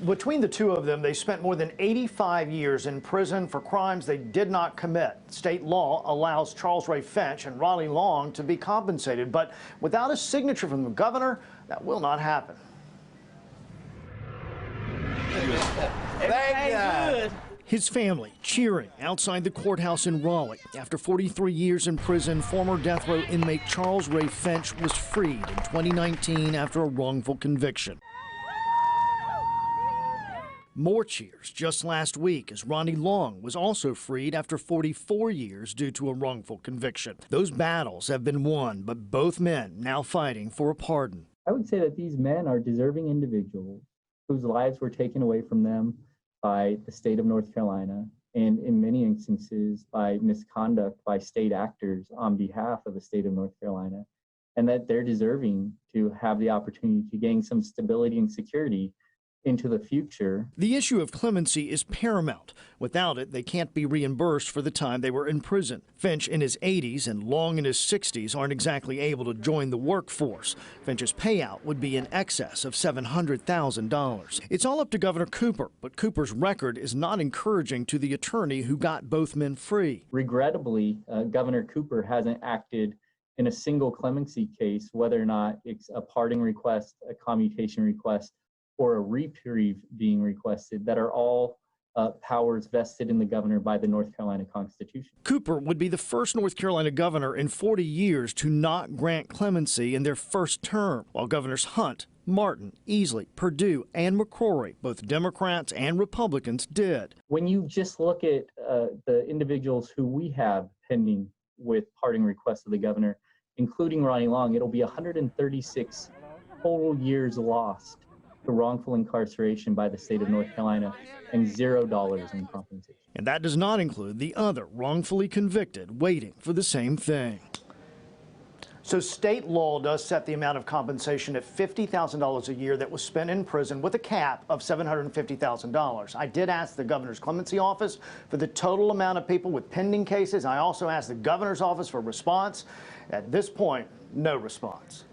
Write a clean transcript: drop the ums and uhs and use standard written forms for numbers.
Between the two of them, they spent more than 85 years in prison for crimes they did not commit. State law allows Charles Ray Finch and Ronnie Long to be compensated, but without a signature from the governor, that will not happen. Thank you. His family cheering outside the courthouse in Raleigh. After 43 years in prison, former death row inmate Charles Ray Finch was freed in 2019 after a wrongful conviction. More cheers just last week as Ronnie Long was also freed after 44 years due to a wrongful conviction. Those battles have been won, but both men now fighting for a pardon. I would say that these men are deserving individuals whose lives were taken away from them by the state of North Carolina, and in many instances by misconduct by state actors on behalf of the state of North Carolina, and that they're deserving to have the opportunity to gain some stability and security into the future. The issue of clemency is paramount. Without it, they can't be reimbursed for the time they were in prison. Finch in his 80s and Long in his 60s aren't exactly able to join the workforce. Finch's payout would be in excess of $700,000. It's all up to Governor Cooper, but Cooper's record is not encouraging to the attorney who got both men free. Regrettably, Governor Cooper hasn't acted in a single clemency case, whether or not it's a pardon request, a commutation request, or a reprieve being requested, that are all powers vested in the governor by the North Carolina Constitution. Cooper would be the first North Carolina governor in 40 years to not grant clemency in their first term, while Governors Hunt, Martin, Easley, Perdue, and McCrory, both Democrats and Republicans, did. When you just look at the individuals who we have pending with pardon requests of the governor, including Ronnie Long, it'll be 136 total years lost to wrongful incarceration by the state of North Carolina and $0 in compensation. And that does not include the other wrongfully convicted waiting for the same thing. So state law does set the amount of compensation at $50,000 a year that was spent in prison with a cap of $750,000. I did ask the governor's clemency office for the total amount of people with pending cases. I also asked the governor's office for a response. At this point, no response.